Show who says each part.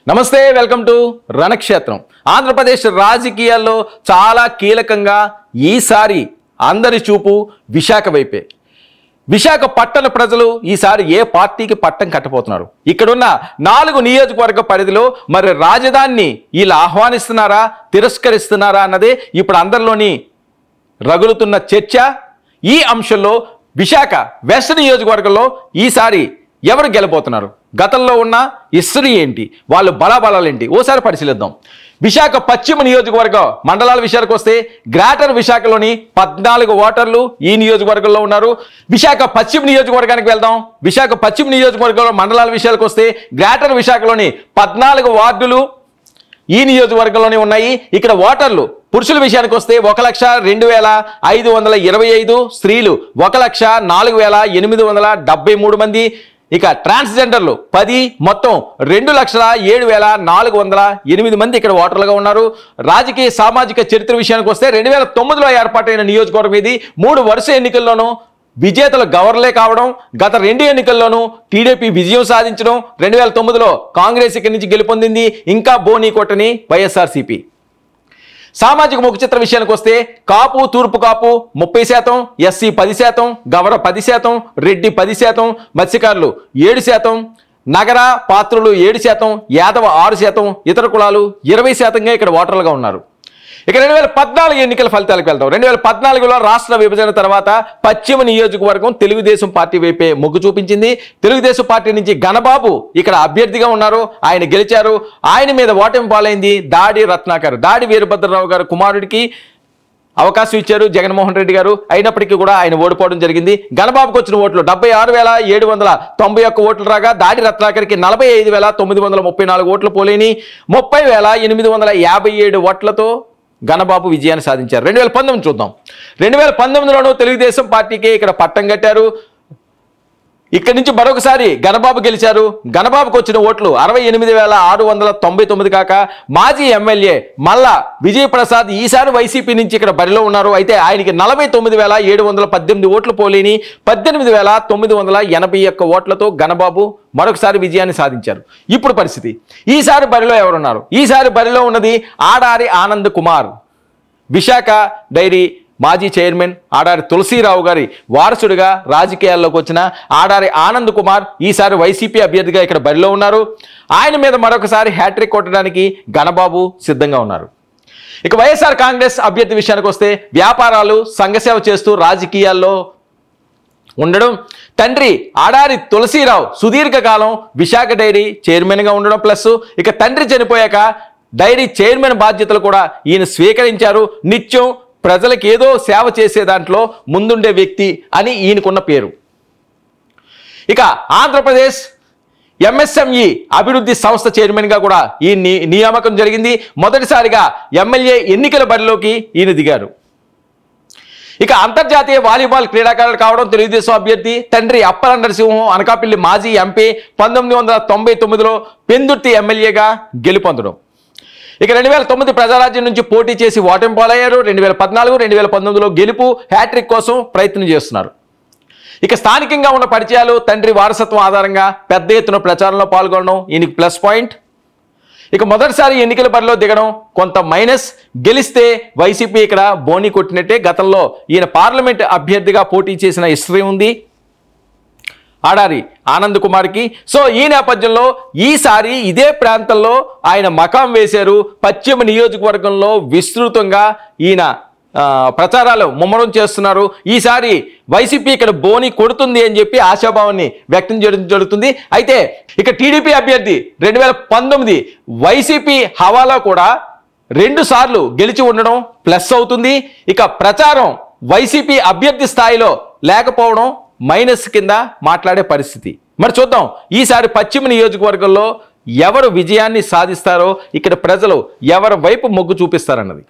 Speaker 1: నమస్తే welcome to రణక్షేత్రం. Andhra Pradesh రాజకీయాల్లో చాలా కీలకంగా ఈసారి అందరి చూపు విశాఖ వైపే. విశాఖ పట్టణ ప్రజలు ఈసారి ఏ పార్టీకి పట్టం కట్టబోతున్నారు? ఇక్కడున్న 4 నియోజకవర్గ పరిధిలో మరి రాజధానిని వీళ్ళు ఆహ్వానిస్తున్నారా, తిరస్కరిస్తున్నారా అన్నదే ఇప్పుడు అందరిలోని రగులుతున్న చర్చ. ఈ అంశంలో విశాఖ వెస్ట్ నియోజకవర్గంలో ఈసారి ఎవరు గెలబోతున్నారు, గతంలో ఉన్న హిస్టరీ ఏంటి, వాళ్ళు బలాబలాలు ఏంటి ఓసారి పరిశీలిద్దాం. విశాఖ పశ్చిమ నియోజకవర్గ మండలాల విషయానికి వస్తే గ్రేటర్ విశాఖలోని 14 ఓటర్లు ఈ నియోజకవర్గంలో ఉన్నారు. విశాఖ పశ్చిమ నియోజకవర్గానికి వెళ్దాం. విశాఖ పశ్చిమ నియోజకవర్గంలో మండలాల విషయాలకు వస్తే గ్రేటర్ విశాఖలోని 14 వార్డులు ఈ నియోజకవర్గంలోనే ఉన్నాయి. ఇక్కడ ఓటర్లు పురుషుల విషయానికి వస్తే 1,02,525, స్త్రీలు 1,04,873 మంది. ఇక ట్రాన్స్జెండర్లు 10, మొత్తం 2,07,408 మంది ఇక్కడ ఓటర్లుగా ఉన్నారు. రాజకీయ సామాజిక చరిత్ర విషయానికి వస్తే 2009లో ఏర్పాటైన నియోజకవర్గం ఇది. 3 వరుస ఎన్నికల్లోనూ విజేతలు గవర్నర్లే కావడం, గత 2 ఎన్నికల్లోనూ టీడీపీ విజయం సాధించడం, 2009లో కాంగ్రెస్ ఇక్కడి నుంచి గెలుపొందింది, ఇంకా బోనీ కొట్టని వైఎస్ఆర్సీపీ. సామాజిక ముఖ చిత్ర విషయానికి వస్తే కాపు, తూర్పు కాపు 30%, ఎస్సీ 10%, గవర 10%, రెడ్డి 10%, మత్స్యకారులు 7%, నగర పాత్రులు 7%, యాదవ 6%, ఇతర కులాలు 20%గా ఇక్కడ ఓటర్లుగా ఉన్నారు. ఇక 2014 ఎన్నికల ఫలితాలకు వెళ్తాం. 2014లో రాష్ట్ర విభజన తర్వాత పశ్చిమ నియోజకవర్గం తెలుగుదేశం పార్టీ వైపే మొగ్గు చూపించింది. తెలుగుదేశం పార్టీ నుంచి ఘనబాబు ఇక్కడ అభ్యర్థిగా ఉన్నారు, ఆయన గెలిచారు. ఆయన మీద ఓటమి పాలైంది దాడి రత్నాకర్. దాడి వీరభద్రరావు గారు కుమారుడికి అవకాశం ఇచ్చారు జగన్మోహన్ రెడ్డి గారు, అయినప్పటికీ కూడా ఆయన ఓడిపోవడం జరిగింది. ఘనబాబుకు వచ్చిన ఓట్లు 76,791 ఓట్లు రాగా దాడి రత్నాకర్కి 45,934 ఓట్లు పోలేని 30,857 ఓట్లతో ఘనబాబు విజయాన్ని సాధించారు. 2019 చూద్దాం. 2019లోనూ తెలుగుదేశం పార్టీకి ఇక్కడ పట్టం కట్టారు. ఇక్కడి నుంచి మరొకసారి ఘనబాబు గెలిచారు. ఘనబాబుకు వచ్చిన ఓట్లు 68,699 కాక మాజీ ఎమ్మెల్యే మల్లా విజయప్రసాద్ ఈసారి వైసీపీ నుంచి ఇక్కడ బరిలో ఉన్నారు. అయితే ఆయనకి 49,718 ఓట్లు పోలేని 18,981 ఓట్లతో ఘనబాబు మరొకసారి విజయాన్ని సాధించారు. ఇప్పుడు పరిస్థితి, ఈసారి బరిలో ఎవరున్నారు? ఈసారి బరిలో ఉన్నది ఆడారి ఆనంద్ కుమార్, విశాఖ డైరీ మాజీ చైర్మన్ ఆడారి తులసీరావు గారి వారసుడిగా రాజకీయాల్లోకి వచ్చిన ఆడారి ఆనంద్ కుమార్ ఈసారి వైసీపీ అభ్యర్థిగా ఇక్కడ బరిలో ఉన్నారు. ఆయన మీద మరొకసారి హ్యాట్రిక్ కొట్టడానికి ఘనబాబు సిద్ధంగా ఉన్నారు. ఇక వైఎస్ఆర్ కాంగ్రెస్ అభ్యర్థి విషయానికి వస్తే వ్యాపారాలు, సంఘసేవ చేస్తూ రాజకీయాల్లో ఉండడం, తండ్రి ఆడారి తులసీరావు సుదీర్ఘకాలం విశాఖ డైరీ చైర్మన్గా ఉండడం, ప్లస్ ఇక తండ్రి చనిపోయాక డైరీ చైర్మన్ బాధ్యతలు కూడా ఈయన స్వీకరించారు. నిత్యం ప్రజలకు ఏదో సేవ చేసే దాంట్లో ముందుండే వ్యక్తి అని ఈయనకున్న పేరు. ఇక ఆంధ్రప్రదేశ్ ఎంఎస్ఎంఈ అభివృద్ధి సంస్థ చైర్మన్గా కూడా ఈ నియామకం జరిగింది. మొదటిసారిగా ఎమ్మెల్యే ఎన్నికల బరిలోకి ఈయన దిగారు. ఇక అంతర్జాతీయ వాలీబాల్ క్రీడాకారుడు కావడం తెలుగుదేశం అభ్యర్థి. తండ్రి అప్పల నరసింహం అనకాపల్లి మాజీ ఎంపీ, 1999లో పెందుర్తి ఎమ్మెల్యేగా గెలుపొందడం. ఇక 2009 ప్రజారాజ్యం నుంచి పోటీ చేసి ఓటమి పాలయ్యారు. 2014, 2019లో గెలుపు హ్యాట్రిక్ కోసం ప్రయత్నం చేస్తున్నారు. ఇక స్థానికంగా ఉన్న పరిచయాలు, తండ్రి వారసత్వం ఆధారంగా పెద్ద ఎత్తున ప్రచారంలో పాల్గొనడం ఈయనకి ప్లస్ పాయింట్. ఇక మొదటిసారి ఎన్నికల బరిలో దిగడం కొంత మైనస్. గెలిస్తే వైసీపీ ఇక్కడ బోని కొట్టినట్టే. గతంలో ఈయన పార్లమెంట్ అభ్యర్థిగా పోటీ చేసిన హిస్టరీ ఉంది ఆడారి ఆనంద్ కుమార్కి. సో ఈ నేపథ్యంలో ఈసారి ఇదే ప్రాంతంలో ఆయన మకాం వేశారు. పశ్చిమ నియోజకవర్గంలో విస్తృతంగా ఈయన ప్రచారాలు ముమ్మరం చేస్తున్నారు. ఈసారి వైసీపీ ఇక్కడ బోని కొడుతుంది అని చెప్పి ఆశాభావాన్ని వ్యక్తం చేయడం జరుగుతుంది. అయితే ఇక టీడీపీ అభ్యర్థి 2019 వైసీపీ హవాలో కూడా 2 సార్లు గెలిచి ఉండడం ప్లస్ అవుతుంది. ఇక ప్రచారం వైసీపీ అభ్యర్థి స్థాయిలో లేకపోవడం మైనస్ కింద మాట్లాడే పరిస్థితి. మరి చూద్దాం ఈసారి పశ్చిమ నియోజకవర్గంలో ఎవరు విజయాన్ని సాధిస్తారో, ఇక్కడ ప్రజలు ఎవరి వైపు మొగ్గు చూపిస్తారన్నది.